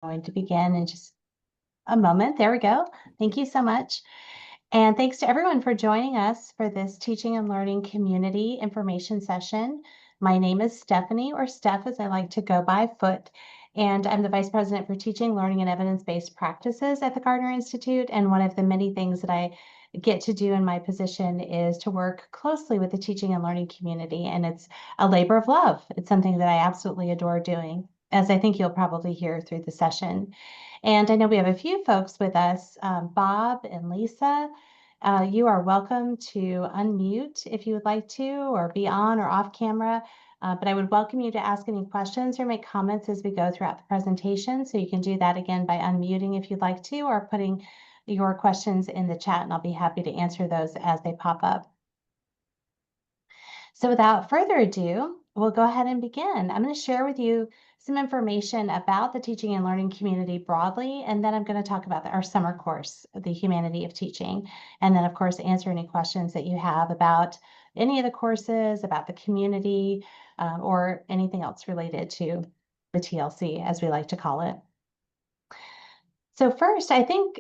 Going to begin in just a moment. There we go. Thank you so much. And thanks to everyone for joining us for this teaching and learning community information session. My name is Stephanie, or Steph as I like to go by, Foote, and I'm the Vice President for Teaching, Learning, and Evidence-Based Practices at the Gardner Institute. And one of the many things that I get to do in my position is to work closely with the teaching and learning community. And it's a labor of love. It's something that I absolutely adore doing, as I think you'll probably hear through the session. And I know we have a few folks with us, Bob and Lisa. You are welcome to unmute if you would like to, or be on or off camera. But I would welcome you to ask any questions or make comments as we go throughout the presentation. So you can do that again by unmuting if you'd like to, or putting your questions in the chat, and I'll be happy to answer those as they pop up. So without further ado, we'll go ahead and begin. I'm going to share with you some information about the teaching and learning community broadly, and then I'm going to talk about our summer course, The Humanity of Teaching, and then of course answer any questions that you have about any of the courses, about the community, or anything else related to the TLC, as we like to call it. So first, I think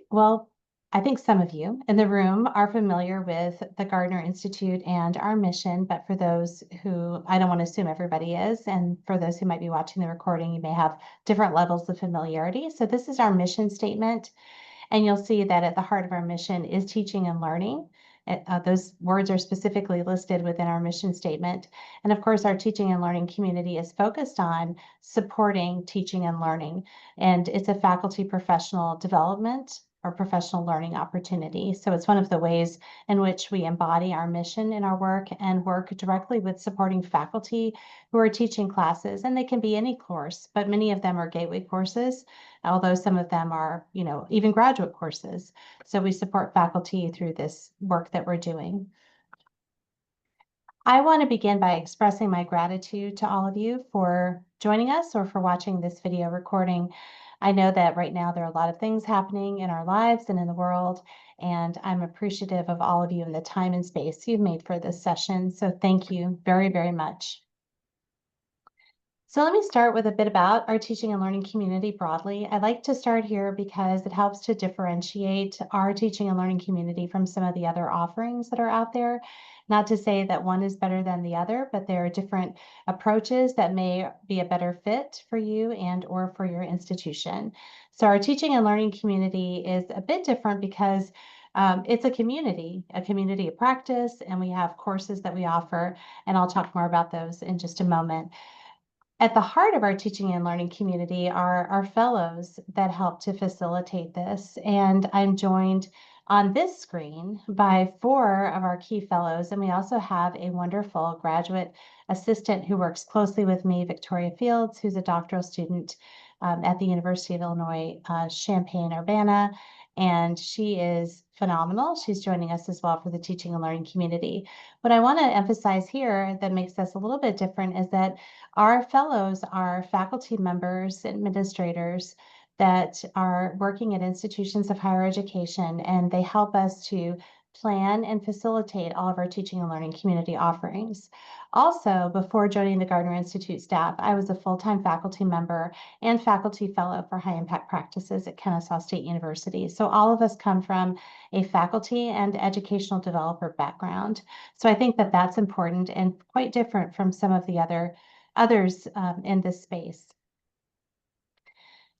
some of you in the room are familiar with the Gardner Institute and our mission, but for those who, I don't want to assume everybody is, and for those who might be watching the recording, you may have different levels of familiarity. So this is our mission statement, and you'll see that at the heart of our mission is teaching and learning. Those words are specifically listed within our mission statement. And of course, our teaching and learning community is focused on supporting teaching and learning. And it's a faculty professional development or professional learning opportunity. So it's one of the ways in which we embody our mission in our work and work directly with supporting faculty who are teaching classes. And they can be any course, but many of them are gateway courses, although some of them are, even graduate courses. So we support faculty through this work that we're doing. I want to begin by expressing my gratitude to all of you for joining us or for watching this video recording. I know that right now there are a lot of things happening in our lives and in the world, and I'm appreciative of all of you and the time and space you've made for this session. So thank you very, very much. So let me start with a bit about our teaching and learning community broadly. I like to start here because it helps to differentiate our teaching and learning community from some of the other offerings that are out there. Not to say that one is better than the other, but there are different approaches that may be a better fit for you and or for your institution. So our teaching and learning community is a bit different because it's a community of practice, and we have courses that we offer, and I'll talk more about those in just a moment. At the heart of our teaching and learning community are our fellows that help to facilitate this. And I'm joined on this screen by 4 of our key fellows. And we also have a wonderful graduate assistant who works closely with me, Victoria Fields, who's a doctoral student at the University of Illinois, Champaign-Urbana. And she is phenomenal. She's joining us as well for the teaching and learning community. What I want to emphasize here that makes us a little bit different is that our fellows are faculty members, administrators that are working at institutions of higher education, and they help us to plan and facilitate all of our teaching and learning community offerings. Also, before joining the Gardner Institute staff, I was a full-time faculty member and faculty fellow for high impact practices at Kennesaw State University. So all of us come from a faculty and educational developer background. So I think that that's important and quite different from some of the others in this space.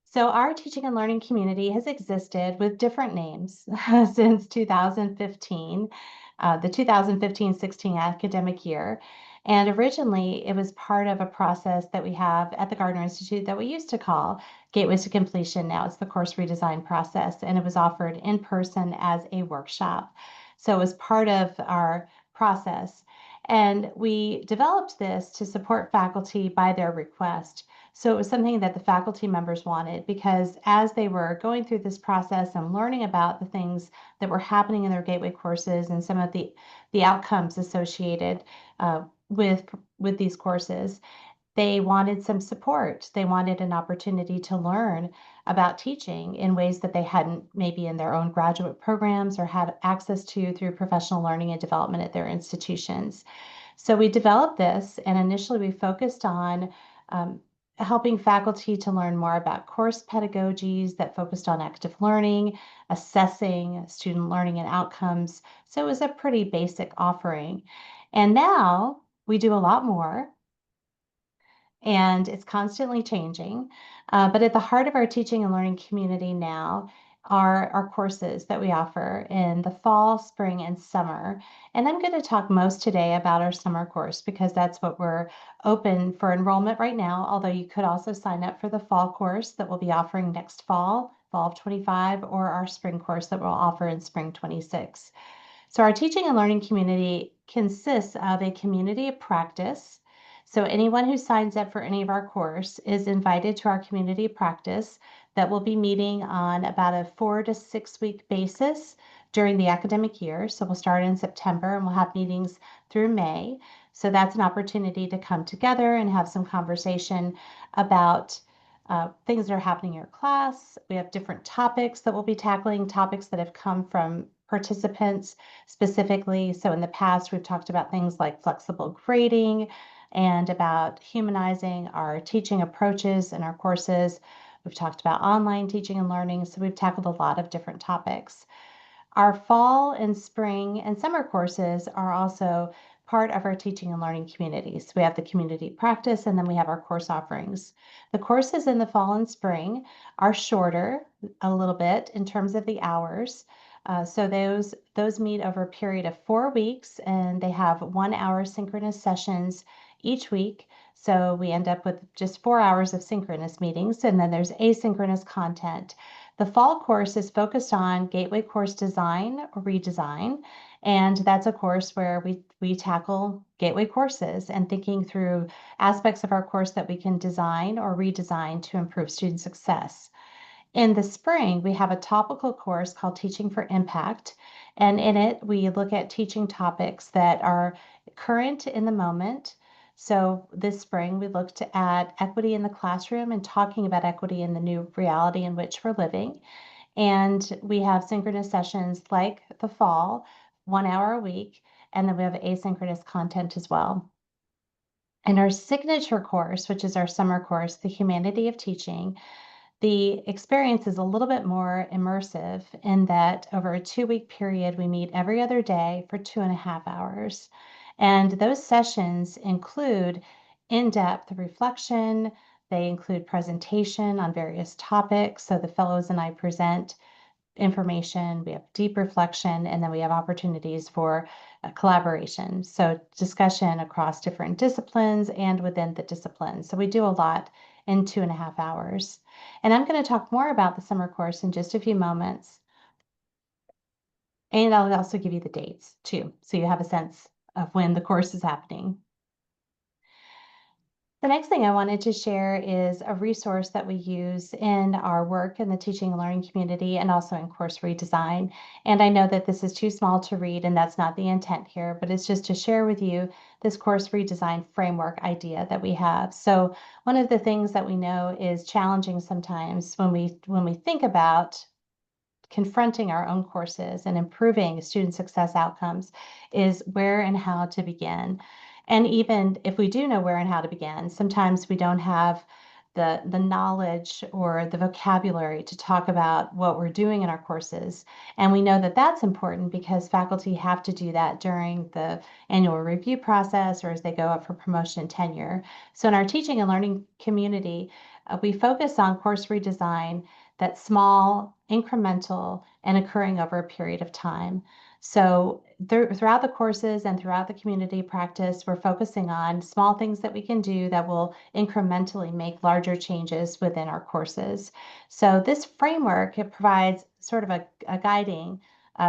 So our teaching and learning community has existed with different names since 2015, the 2015-16 academic year. And originally, it was part of a process that we have at the Gardner Institute that we used to call Gateways to Completion. Now it's the course redesign process, and it was offered in person as a workshop. So it was part of our process. And we developed this to support faculty by their request. So it was something that the faculty members wanted, because as they were going through this process and learning about the things that were happening in their gateway courses and some of the outcomes associated with these courses, they wanted some support. They wanted an opportunity to learn about teaching in ways that they hadn't maybe in their own graduate programs or had access to through professional learning and development at their institutions. So we developed this, and initially we focused on helping faculty to learn more about course pedagogies that focused on active learning, assessing student learning and outcomes. So it was a pretty basic offering. And now we do a lot more, and it's constantly changing. But at the heart of our teaching and learning community now are our courses that we offer in the fall, spring, and summer. And I'm going to talk most today about our summer course because that's what we're open for enrollment right now, although you could also sign up for the fall course that we'll be offering next fall, fall of 25, or our spring course that we'll offer in spring 26. So our teaching and learning community consists of a community of practice. So anyone who signs up for any of our course is invited to our community practice that will be meeting on about a 4 to 6 week basis during the academic year. So we'll start in September and we'll have meetings through May. So that's an opportunity to come together and have some conversation about things that are happening in your class. We have different topics that we'll be tackling, topics that have come from participants specifically. So in the past, we've talked about things like flexible grading and about humanizing our teaching approaches in our courses. We've talked about online teaching and learning. So we've tackled a lot of different topics. Our fall and spring and summer courses are also part of our teaching and learning communities. We have the community practice and then we have our course offerings. The courses in the fall and spring are shorter a little bit in terms of the hours. So those meet over a period of 4 weeks and they have 1 hour synchronous sessions each week. So we end up with just 4 hours of synchronous meetings, and then there's asynchronous content. The fall course is focused on gateway course design or redesign, and that's a course where we tackle gateway courses and thinking through aspects of our course that we can design or redesign to improve student success. In the spring, we have a topical course called Teaching for Impact, and in it, we look at teaching topics that are current in the moment. So this spring, we looked at equity in the classroom and talking about equity in the new reality in which we're living. And we have synchronous sessions like the fall, 1 hour a week, and then we have asynchronous content as well. And our signature course, which is our summer course, The Humanity of Teaching, the experience is a little bit more immersive in that over a 2 week period, we meet every other day for 2.5 hours. And those sessions include in-depth reflection. They include presentation on various topics. So the fellows and I present information, we have deep reflection, and then we have opportunities for collaboration. So discussion across different disciplines and within the disciplines. So we do a lot in 2.5 hours. And I'm going to talk more about the summer course in just a few moments. And I'll also give you the dates too, so you have a sense of when the course is happening. The next thing I wanted to share is a resource that we use in our work in the teaching and learning community and also in course redesign. And I know that this is too small to read, and that's not the intent here, but it's just to share with you this course redesign framework idea that we have. So one of the things that we know is challenging sometimes when we think about confronting our own courses and improving student success outcomes is where and how to begin. And even if we do know where and how to begin, sometimes we don't have the knowledge or the vocabulary to talk about what we're doing in our courses. And we know that that's important because faculty have to do that during the annual review process or as they go up for promotion and tenure. So in our teaching and learning community, we focus on course redesign that's small, incremental, and occurring over a period of time. So throughout the courses and throughout the community practice, we're focusing on small things that we can do that will incrementally make larger changes within our courses. So this framework, it provides sort of a guiding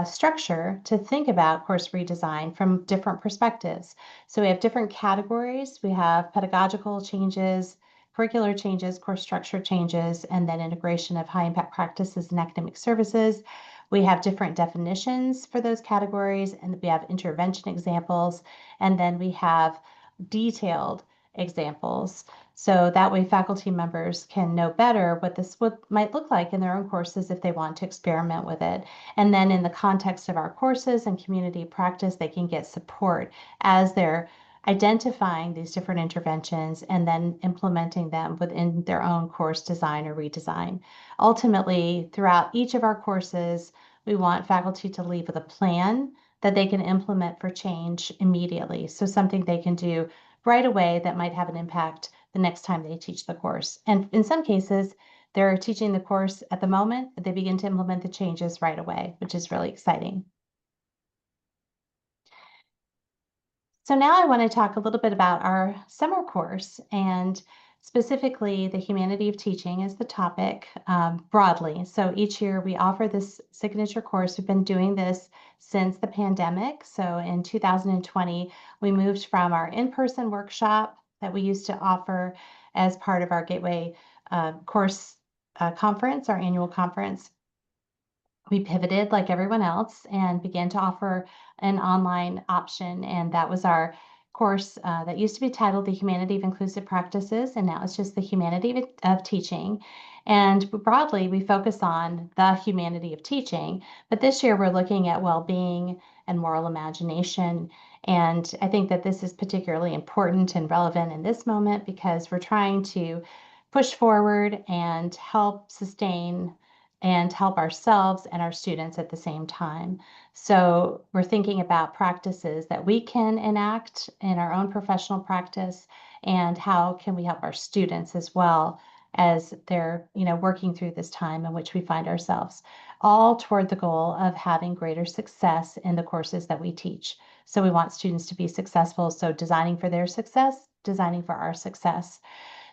structure to think about course redesign from different perspectives. So we have different categories. We have pedagogical changes, curricular changes, course structure changes, and then integration of high impact practices and academic services. We have different definitions for those categories, and we have intervention examples, and then we have detailed examples. So that way faculty members can know better what this might look like in their own courses if they want to experiment with it. And then in the context of our courses and community practice, they can get support as they're identifying these different interventions and then implementing them within their own course design or redesign. Ultimately, throughout each of our courses, we want faculty to leave with a plan that they can implement for change immediately. So something they can do right away that might have an impact the next time they teach the course. And in some cases, they're teaching the course at the moment, but they begin to implement the changes right away, which is really exciting. So now I want to talk a little bit about our summer course, and specifically the humanity of teaching is the topic broadly. So each year we offer this signature course. We've been doing this since the pandemic. So in 2020, we moved from our in-person workshop that we used to offer as part of our Gateway course conference, our annual conference. We pivoted like everyone else and began to offer an online option. And that was our course that used to be titled The Humanity of Inclusive Practices, and now it's just The Humanity of Teaching. And broadly, we focus on the humanity of teaching, but this year we're looking at well-being and moral imagination. And I think that this is particularly important and relevant in this moment because we're trying to push forward and help sustain and help ourselves and our students at the same time. So we're thinking about practices that we can enact in our own professional practice, and how can we help our students as well as they're, working through this time in which we find ourselves, all toward the goal of having greater success in the courses that we teach. So we want students to be successful. So designing for their success, designing for our success.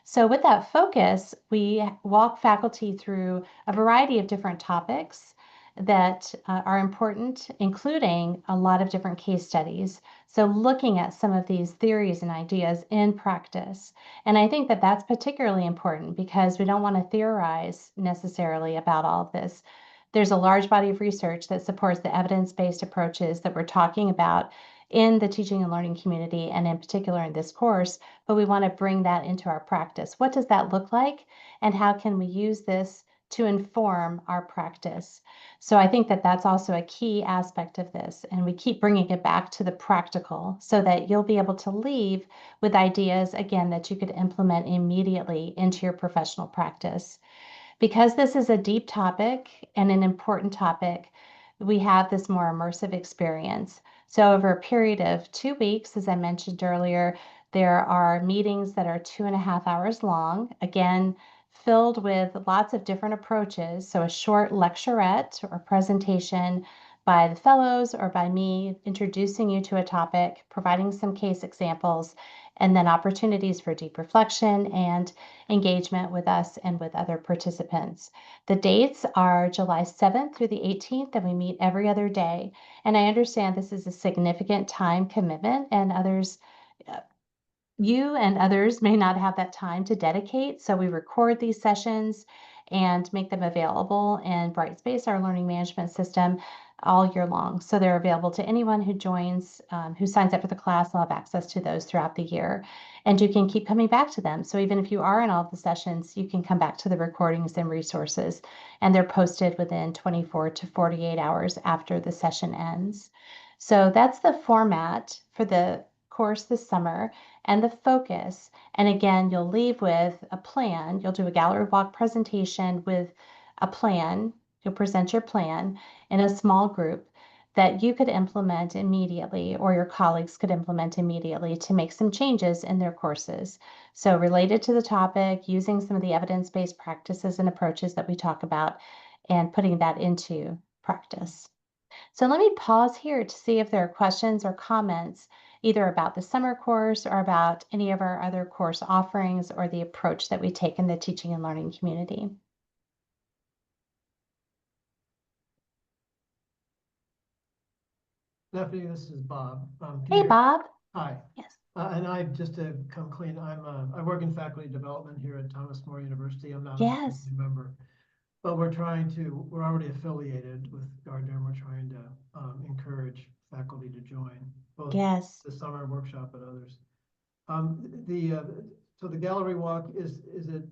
So with that focus, we walk faculty through a variety of different topics that are important, including a lot of different case studies. So looking at some of these theories and ideas in practice. And I think that that's particularly important because we don't want to theorize necessarily about all of this. There's a large body of research that supports the evidence-based approaches that we're talking about in the teaching and learning community, and in particular in this course, but we want to bring that into our practice. What does that look like? And how can we use this to inform our practice? So I think that that's also a key aspect of this. And we keep bringing it back to the practical so that you'll be able to leave with ideas, again, that you could implement immediately into your professional practice. Because this is a deep topic and an important topic, we have this more immersive experience. So over a period of 2 weeks, as I mentioned earlier, there are meetings that are 2.5 hours long, again, filled with lots of different approaches. So a short lecturette or presentation by the fellows or by me introducing you to a topic, providing some case examples, and then opportunities for deep reflection and engagement with us and with other participants. The dates are July 7th through the 18th, and we meet every other day. And I understand this is a significant time commitment, and you and others may not have that time to dedicate. So we record these sessions and make them available in Brightspace, our learning management system, all year long. So they're available to anyone who joins, who signs up for the class. They'll have access to those throughout the year. And you can keep coming back to them. So even if you are in all of the sessions, you can come back to the recordings and resources, and they're posted within 24 to 48 hours after the session ends. So that's the format for the course this summer and the focus. And again, you'll leave with a plan. You'll do a gallery walk presentation with a plan. You'll present your plan in a small group that you could implement immediately, or your colleagues could implement immediately to make some changes in their courses. So related to the topic, using some of the evidence-based practices and approaches that we talk about, and putting that into practice. So let me pause here to see if there are questions or comments either about the summer course or about any of our other course offerings or the approach that we take in the teaching and learning community. Stephanie, this is Bob. Hey, Bob. Hi. Yes. And I, just to come clean, I work in faculty development here at Thomas More University. I'm not Yes. a member, but we're already affiliated with Gardner, and we're trying to encourage faculty to join both Yes. the summer workshop and others. So the gallery walk is it,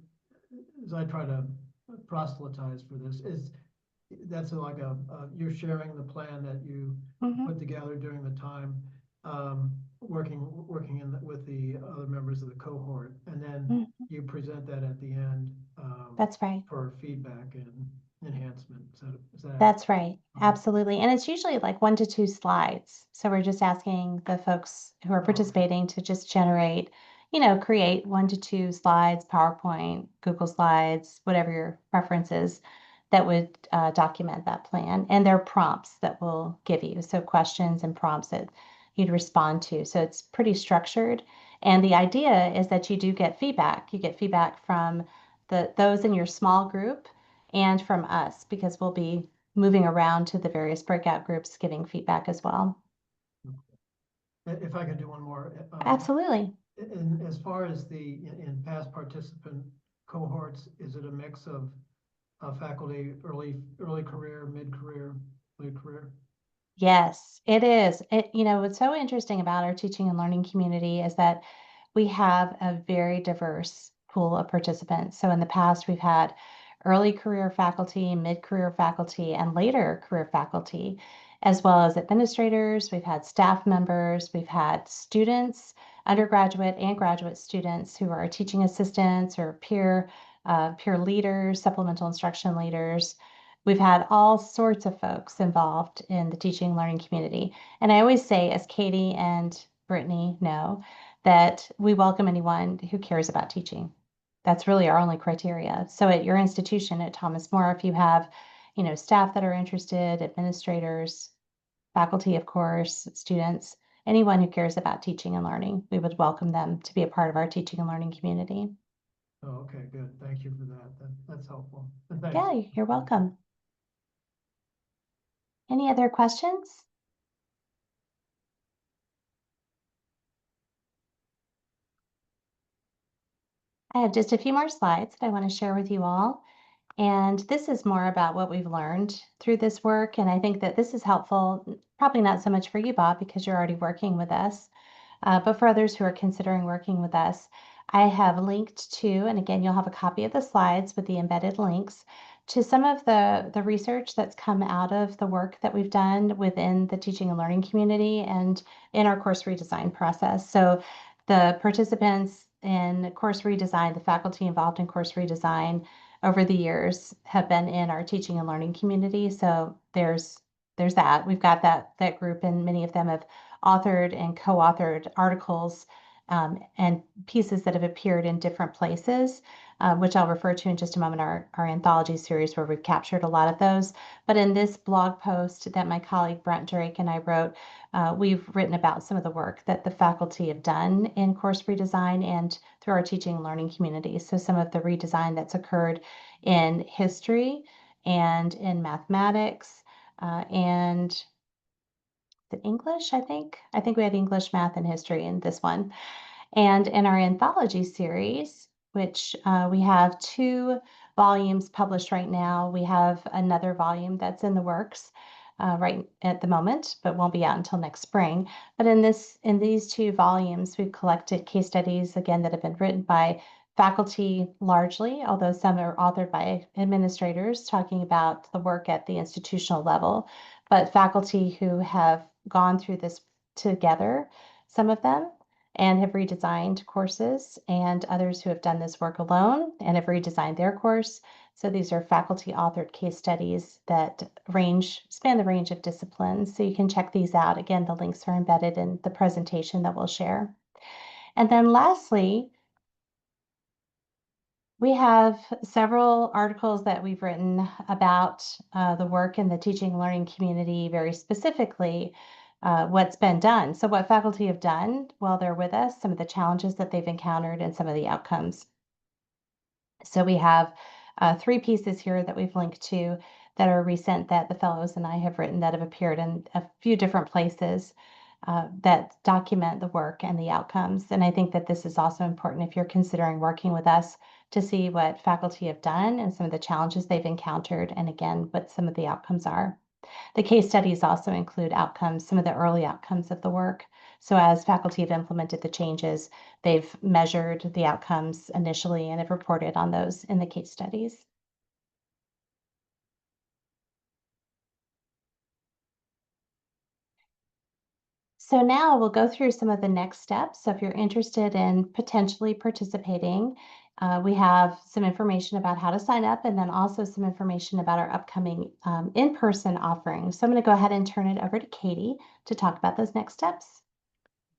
as I try to proselytize for this, that's like you're sharing the plan that you put together during the time, working with the other members of the cohort, and then Mm, you present that at the end, That's right. for feedback and enhancement. Is that That's right. Okay. Absolutely. And it's usually like 1 to 2 slides. So we're just asking the folks who are okay. participating to just generate, create 1 to 2 slides, PowerPoint, Google Slides, whatever your preference is, that would document that plan. And there are prompts that we'll give you. So questions and prompts that you'd respond to. So it's pretty structured. And the idea is that you do get feedback. You get feedback from those in your small group and from us, because we'll be moving around to the various breakout groups, giving feedback as well. If I could do one more. Absolutely. As far as in past participant cohorts, is it a mix of faculty, early career, mid-career, late career? Yes, it is. What's so interesting about our teaching and learning community is that we have a very diverse pool of participants. So in the past, we've had early career faculty, mid-career faculty, and later career faculty, as well as administrators. We've had staff members, we've had students, undergraduate and graduate students who are teaching assistants or peer leaders, supplemental instruction leaders. We've had all sorts of folks involved in the teaching and learning community. And I always say, as Katie and Brittany know, that we welcome anyone who cares about teaching. That's really our only criteria. So at your institution at Thomas More, if you have, staff that are interested, administrators, faculty, of course, students, anyone who cares about teaching and learning, we would welcome them to be a part of our teaching and learning community. Oh, okay, good. Thank you for that. That's helpful. And thanks. Yeah, you're welcome. Any other questions? I have just a few more slides that I want to share with you all. And this is more about what we've learned through this work. And I think that this is helpful, probably not so much for you, Bob, because you're already working with us, but for others who are considering working with us. I have linked to, and again, you'll have a copy of the slides with the embedded links to some of the research that's come out of the work that we've done within the teaching and learning community and in our course redesign process. So the participants in course redesign, the faculty involved in course redesign over the years have been in our teaching and learning community. So there's that. We've got that group, and many of them have authored and co-authored articles and pieces that have appeared in different places, which I'll refer to in just a moment, our anthology series where we've captured a lot of those. But in this blog post that my colleague Brent Drake and I wrote, we've written about some of the work that the faculty have done in course redesign and through our teaching and learning community. So some of the redesign that's occurred in history and in mathematics and the English, I think. I think we had English, math, and history in this one. And in our anthology series, which we have 2 volumes published right now, we have another volume that's in the works right at the moment, but won't be out until next spring. But in these 2 volumes, we've collected case studies, again, that have been written by faculty largely, although some are authored by administrators talking about the work at the institutional level, but faculty who have gone through this together, some of them, and have redesigned courses, and others who have done this work alone and have redesigned their course. So these are faculty authored case studies that span the range of disciplines. So you can check these out. Again, the links are embedded in the presentation that we'll share. And then lastly, we have several articles that we've written about the work in the teaching and learning community, very specifically what's been done. So what faculty have done while they're with us, some of the challenges that they've encountered, and some of the outcomes. So we have 3 pieces here that we've linked to that are recent that the fellows and I have written that have appeared in a few different places that document the work and the outcomes. And I think that this is also important if you're considering working with us to see what faculty have done and some of the challenges they've encountered, and again, what some of the outcomes are. The case studies also include outcomes, some of the early outcomes of the work. So as faculty have implemented the changes, they've measured the outcomes initially and have reported on those in the case studies. So now we'll go through some of the next steps. So if you're interested in potentially participating, we have some information about how to sign up and then also some information about our upcoming in-person offerings. So I'm going to go ahead and turn it over to Katie to talk about those next steps.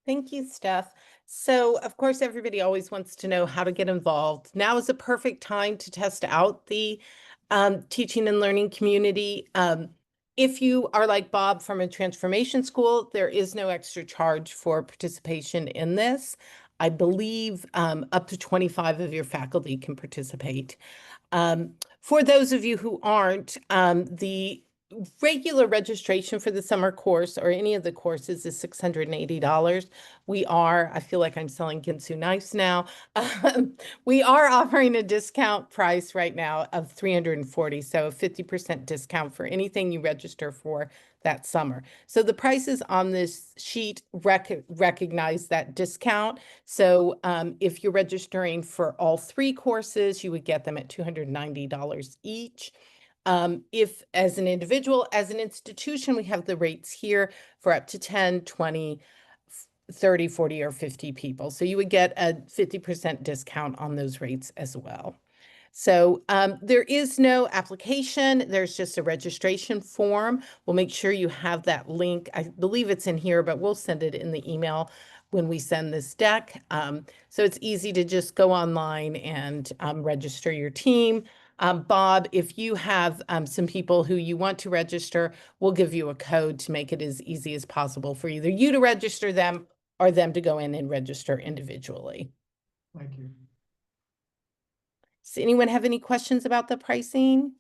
Thank you, Steph. So, of course, everybody always wants to know how to get involved. Now is a perfect time to test out the teaching and learning community. If you are like Bob from a transformation school, there is no extra charge for participation in this. I believe up to 25 of your faculty can participate. For those of you who aren't, the regular registration for the summer course or any of the courses is $680. I feel like I'm selling Ginsu knives now. We are offering a discount price right now of $340, so a 50% discount for anything you register for that summer. So the prices on this sheet recognize that discount. So if you're registering for all 3 courses, you would get them at $290 each. If as an individual, as an institution, we have the rates here for up to 10, 20, 30, 40, or 50 people. So you would get a 50% discount on those rates as well. So there is no application. There's just a registration form. We'll make sure you have that link. I believe it's in here, but we'll send it in the email when we send this deck. So it's easy to just go online and register your team. Bob, if you have some people who you want to register, we'll give you a code to make it as easy as possible for either you to register them or them to go in and register individually. Thank you. Does anyone have any questions about the pricing?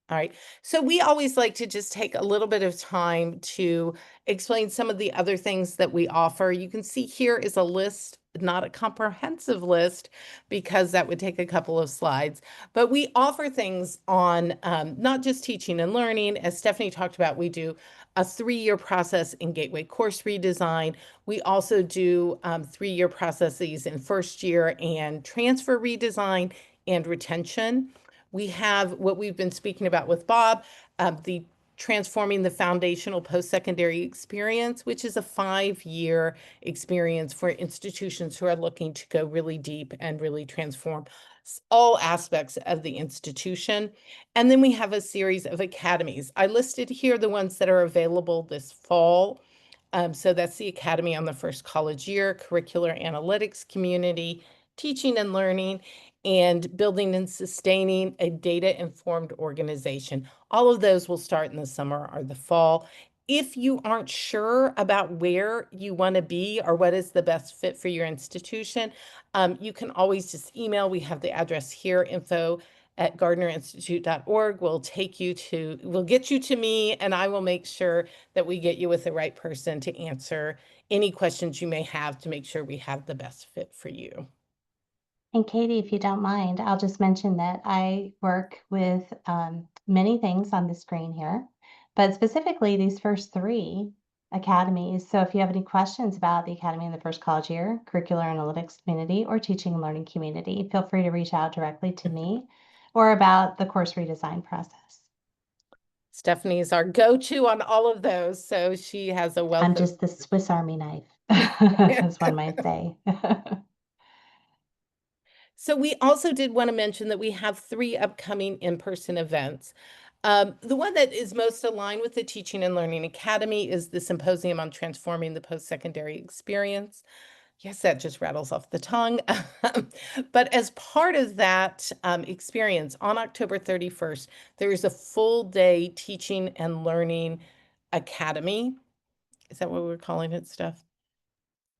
All right, so we always like to just take a little bit of time to explain some of the other things that we offer. You can see here is a list, not a comprehensive list, because that would take a couple of slides. But we offer things on not just teaching and learning. As Stephanie talked about, we do a 3-year process in Gateway course redesign. We also do 3-year processes in first year and transfer redesign and retention. We have what we've been speaking about with Bob, the Transforming the Foundational Post-Secondary Experience, which is a 5-year experience for institutions who are looking to go really deep and really transform all aspects of the institution. And then we have a series of academies. I listed here the ones that are available this fall. So that's the Academy on the First College Year, Curricular Analytics Community, Teaching and Learning, and Building and Sustaining a Data-Informed Organization. All of those will start in the summer or the fall. If you aren't sure about where you want to be or what is the best fit for your institution, you can always just email. We have the address here, info@gardnerinstitute.org. We'll get you to me, and I will make sure that we get you with the right person to answer any questions you may have to make sure we have the best fit for you. And Katie, if you don't mind, I'll just mention that I work with many things on the screen here, but specifically these first 3 academies. So if you have any questions about the Academy in the First College Year, Curricular Analytics Community, or Teaching and Learning Community, feel free to reach out directly to me or about the course redesign process. Stephanie is our go-to on all of those, so she has a wealth I'm of... just the Swiss Army knife, as one might say. So we also did want to mention that we have 3 upcoming in-person events. The one that is most aligned with the Teaching and Learning Academy is the Symposium on Transforming the Post-Secondary Experience. Yes, that just rattles off the tongue. But as part of that experience, on October 31st, there is a full-day Teaching and Learning Academy. Is that what we're calling it, Steph?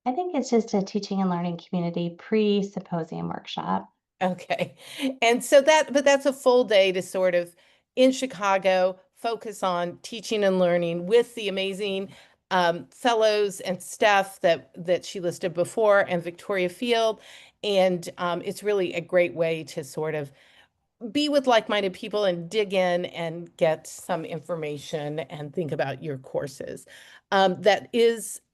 I think it's just a teaching and learning community pre-symposium workshop. Okay. And so that's a full day to sort of in Chicago focus on teaching and learning with the amazing fellows and staff that she listed before and Victoria Field. And it's really a great way to sort of be with like-minded people and dig in and get some information and think about your courses.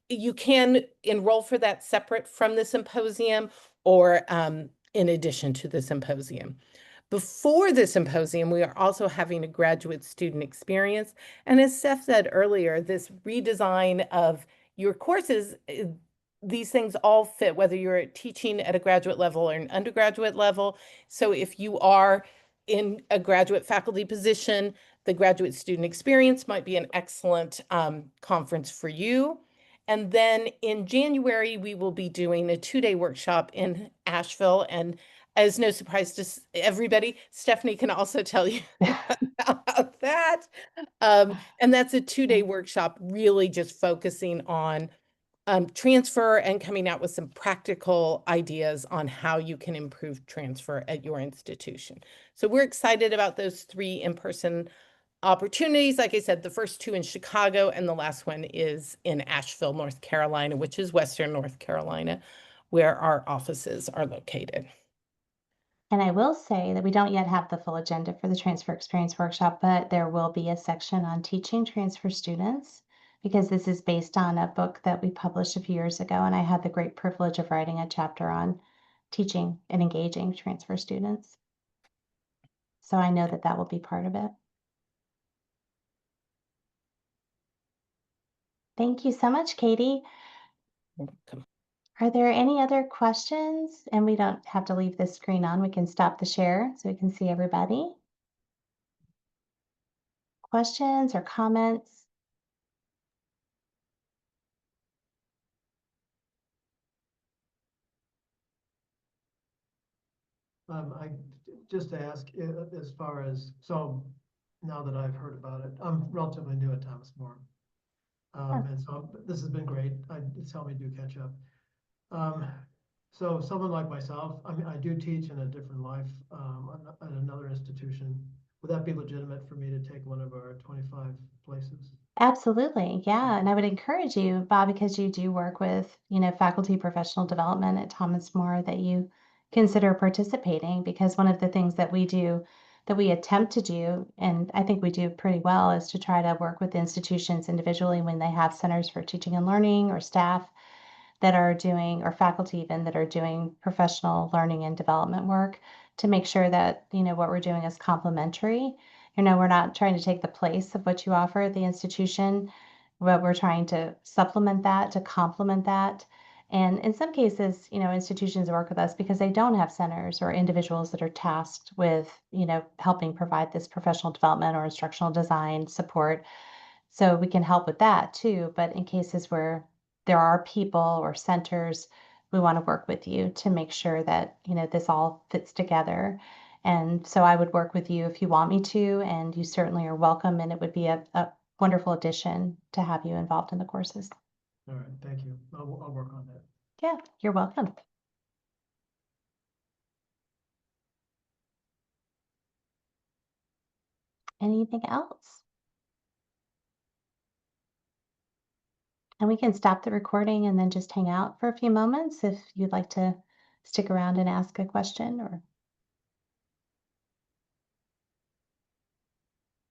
You can enroll for that separate from the symposium or in addition to the symposium. Before the symposium, we are also having a graduate student experience. And as Steph said earlier, this redesign of your courses, these things all fit, whether you're teaching at a graduate level or an undergraduate level. So if you are in a graduate faculty position, the graduate student experience might be an excellent conference for you. And then in January, we will be doing a 2-day workshop in Asheville. And as no surprise to everybody, Stephanie can also tell you about that. And that's a 2-day workshop, really just focusing on transfer and coming out with some practical ideas on how you can improve transfer at your institution. So we're excited about those 3 in-person opportunities. Like I said, the first 2 in Chicago and the last one is in Asheville, North Carolina, which is Western North Carolina, where our offices are located. And I will say that we don't yet have the full agenda for the Transfer Experience Workshop, but there will be a section on teaching transfer students because this is based on a book that we published a few years ago, and I had the great privilege of writing a chapter on teaching and engaging transfer students. So I know that that will be part of it. Thank you so much, Katie. Welcome. Are there any other questions? And we don't have to leave the screen on. We can stop the share so we can see everybody. Questions or comments? I just to ask, as far as, so now that I've heard about it, I'm relatively new at Thomas More. And so this has been great. It's helped me do catch up. So someone like myself, I mean, I do teach in a different life, at another institution. Would that be legitimate for me to take one of our 25 places? Absolutely. Yeah. And I would encourage you, Bob, because you do work with, faculty professional development at Thomas More, that you consider participating, because one of the things that we do, that we attempt to do, and I think we do pretty well, is to try to work with institutions individually when they have centers for teaching and learning or staff that are doing, or faculty even, that are doing professional learning and development work, to make sure that, what we're doing is complementary. We're not trying to take the place of what you offer at the institution, but we're trying to supplement that, to complement that. And in some cases, institutions work with us because they don't have centers or individuals that are tasked with, helping provide this professional development or instructional design support. So we can help with that too. But in cases where there are people or centers, we want to work with you to make sure that, this all fits together. And so I would work with you if you want me to, and you certainly are welcome. And it would be a wonderful addition to have you involved in the courses. All right, thank you. I'll work on that. Yeah, you're welcome. Anything else? And we can stop the recording and then just hang out for a few moments if you'd like to stick around and ask a question or